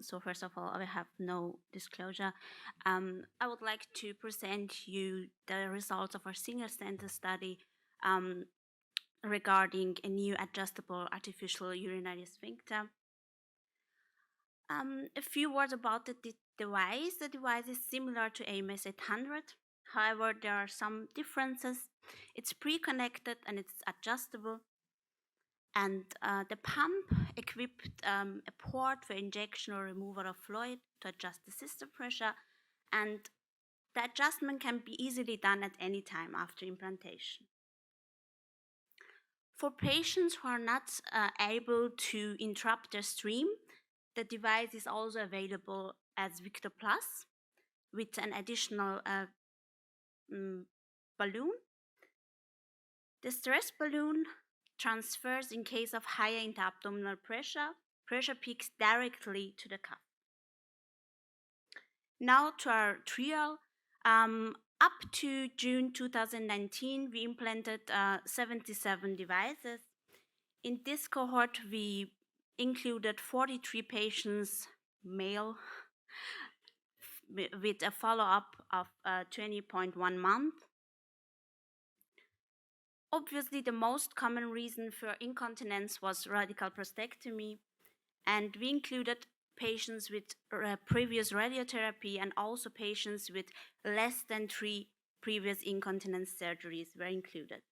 So first of all, I have no disclosure. I would like to present you the results of our single center study regarding a new adjustable artificial urinary sphincter. A few words about the device. The device is similar to AMS 800. However, there are some differences. It's pre-connected and it's adjustable. And the pump equipped a port for injection or removal of fluid to adjust the system pressure. And the adjustment can be easily done at any time after implantation. For patients who are not able to interrupt their stream, the device is also available as Victor Plus with an additional balloon. The stress balloon transfers in case of higher interabdominal pressure peaks directly to the cuff. Now to our trial. Up to June 2019, we implanted 77 devices. In this cohort, we included 43 patients, male, with a follow-up of 20.1 months. Obviously, the most common reason for incontinence was radical prostatectomy, and we included patients with previous radiotherapy and also patients with less than 3 previous incontinence surgeries were included.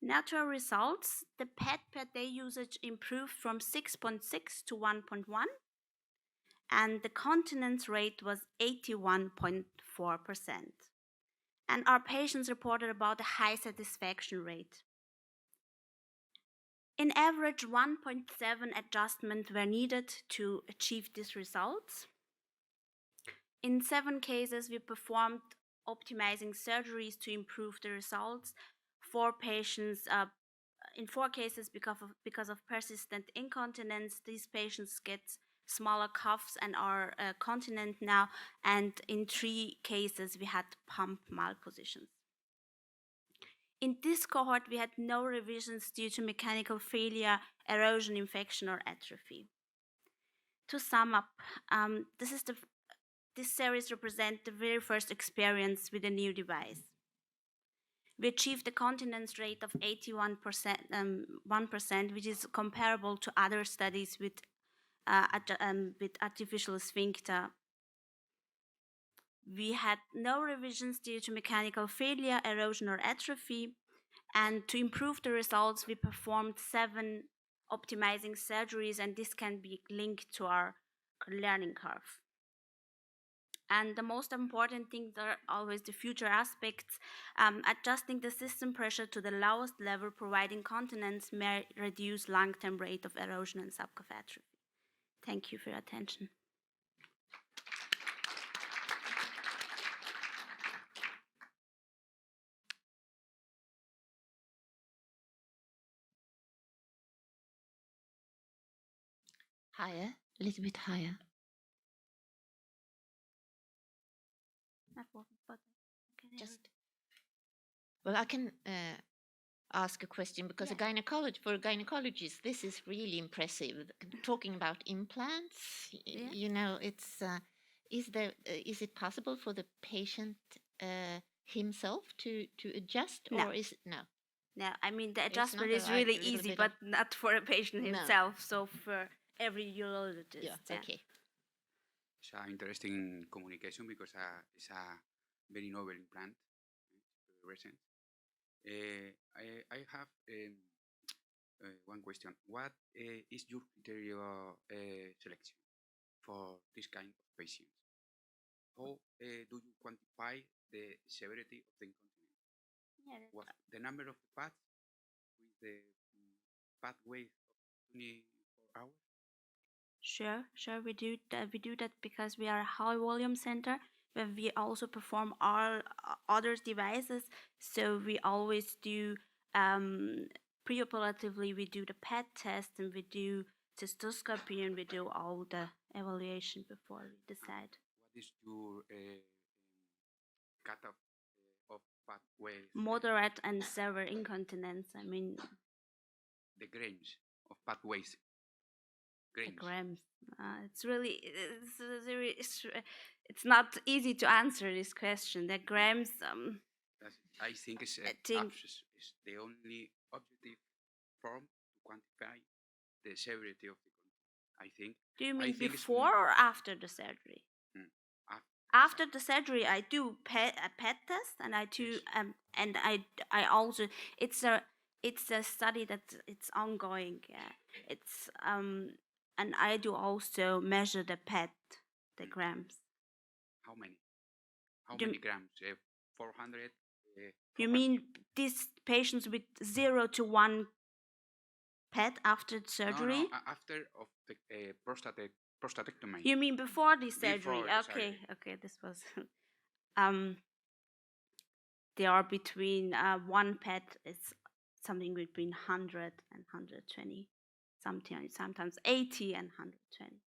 Now to our results. The PET per day usage improved from 6.6 to 1.1, and the continence rate was 81.4%. And our patients reported about a high satisfaction rate. In average, 1.7 adjustments were needed to achieve these results. In 7 cases, we performed optimizing surgeries to improve the results. In 4 cases, because of persistent incontinence, these patients get smaller cuffs and are continent now. And in 3 cases, we had pump malpositions. In this cohort, we had no revisions due to mechanical failure, erosion, infection, or atrophy. To sum up, this series represents the very first experience with a new device. We achieved a continence rate of 81%, 1%, which is comparable to other studies with artificial sphincter. We had no revisions due to mechanical failure, erosion, or atrophy. And to improve the results, we performed 7 optimizing surgeries, and this can be linked to our learning curve. And the most important things are always the future aspects. Adjusting the system pressure to the lowest level, providing continence, may reduce long-term rate of erosion and subcuff atrophy. Thank you for your attention. Higher, a little bit higher. Well, I can ask a question because Yes. For a gynecologist, this is really impressive. Talking about implants, Yeah. you know, it's is it possible for the patient himself to adjust, No. or is it no? No, I mean the It's adjustment not is like really a little easy, bit but not for a patient No. himself. So for every urologist. Yeah, okay. It's an interesting communication because it's a very novel implant, very recent. I have one question. What is your criteria selection for this kind of patients? How do you quantify the severity of the incontinence? Yeah, Was the number of the pads with the pad weight of 24 hours? Sure, we do that. We do that because we are a high volume center, but we also perform all other devices. So we always do preoperatively. We do the PET test and we do cystoscopy and we do all the evaluation before we decide. What is your cutoff of pad weight? Moderate and severe incontinence. I mean, the range of pathways. The Grams. grams. It's really it's not easy to answer this question. The grams. I think it's, I think. is the only objective form to quantify the severity of the condition. I think. Do you I mean think it's before or after the surgery? After the surgery, I do a PET test, and I do Yes. and I also it's a study that it's ongoing. Yeah, it's and I do also measure the PET, the grams. How many? How Do, many grams? 400. you mean these patients with 0 to 1 PET after No, surgery? after of the prostatectomy. You mean before the surgery? Before the Okay, surgery. okay, this was um they are between 1 PET is something between 100 and 120, sometimes 80 and 120.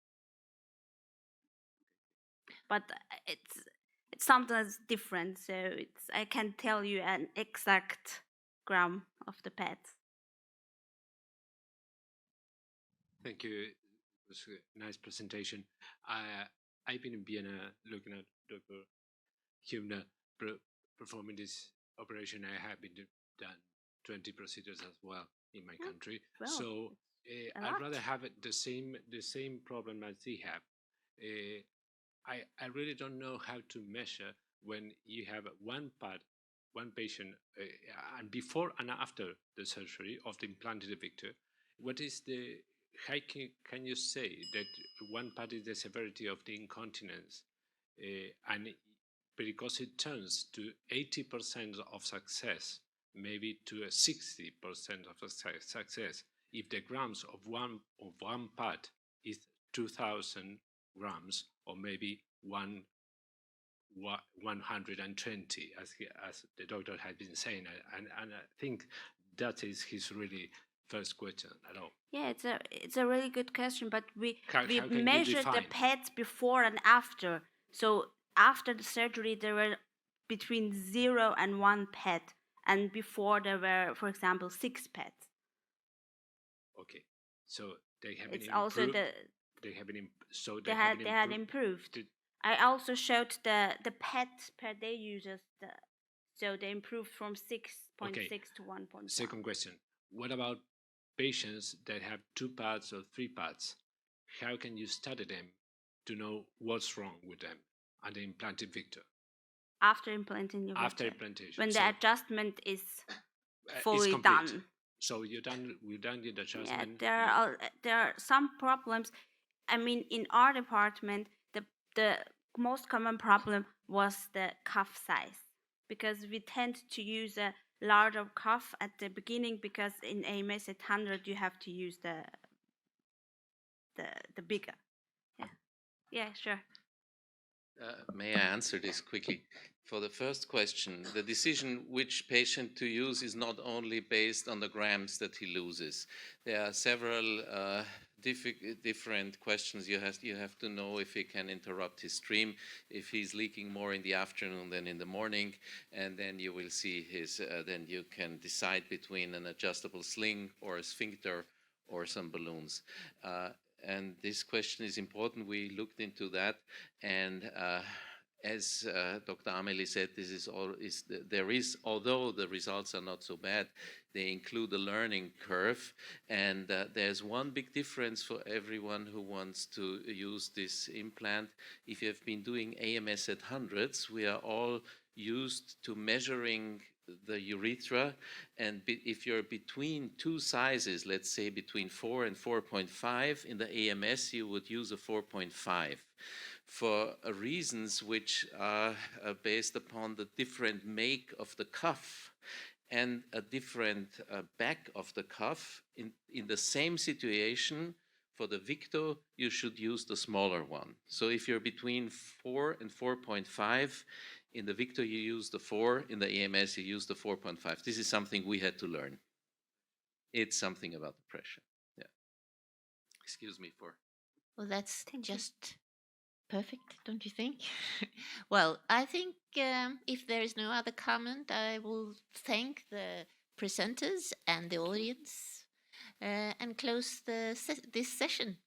But it's sometimes different, so I can tell you an exact gram of the PET. Thank you. It was a nice presentation. I've been in Vienna looking at Dr. Hübner performing this operation. I have been done 20 procedures as well in my country. Well, so I'd rather have the same problem as they have. I really don't know how to measure when you have one patient, and before and after the surgery of the implanted Victor. What is the how can you say that one part is the severity of the incontinence, and because it turns to 80% of success, maybe to a 60% of success, if the grams of one part is 2,000 grams, or maybe 120, as the doctor had been saying, and I think that is his really first question at all. Yeah, it's a really good question, but we How can measured the PET before and after. So after the surgery, there were between 0 and 1 PET, and before there were, for example, 6 PETs. Okay, so they have It's been also improved. They had improved. I also showed the PET per day users, so they improved from 6.6 to 1.1. Second question: what about patients that have 2 parts or 3 parts? How can you study them to know what's wrong with them and the implanted Victor? After implanting your After Victor, implantation, when the adjustment is fully complete. done. So we've done the adjustment. Yeah, there are some problems. I mean, in our department, the most common problem was the cuff size, because we tend to use a larger cuff at the beginning, because in AMS at 100 you have to use the bigger. Yeah, sure. May I answer this quickly? For the first question, the decision which patient to use is not only based on the grams that he loses. There are several different questions. You have to know if he can interrupt his stream, if he's leaking more in the afternoon than in the morning, and then you will see his. Then you can decide between an adjustable sling or a sphincter or some balloons. And this question is important. We looked into that, and as Dr. Amelie said, although the results are not so bad, they include a learning curve, and there's one big difference for everyone who wants to use this implant. If you have been doing AMS at hundreds, we are all used to measuring the urethra, and if you're between 2 sizes, let's say between 4 and 4.5, in the AMS you would use a 4.5 for reasons which are based upon the different make of the cuff and a different back of the cuff. In the same situation, for the Victor, you should use the smaller one. So if you're between 4 and 4.5, in the Victor you use the 4, in the AMS you use the 4.5. This is something we had to learn. It's something about the pressure. Yeah. Excuse me for. Well, that's just perfect, don't you think? Well, I think if there is no other comment, I will thank the presenters and the audience and close this session.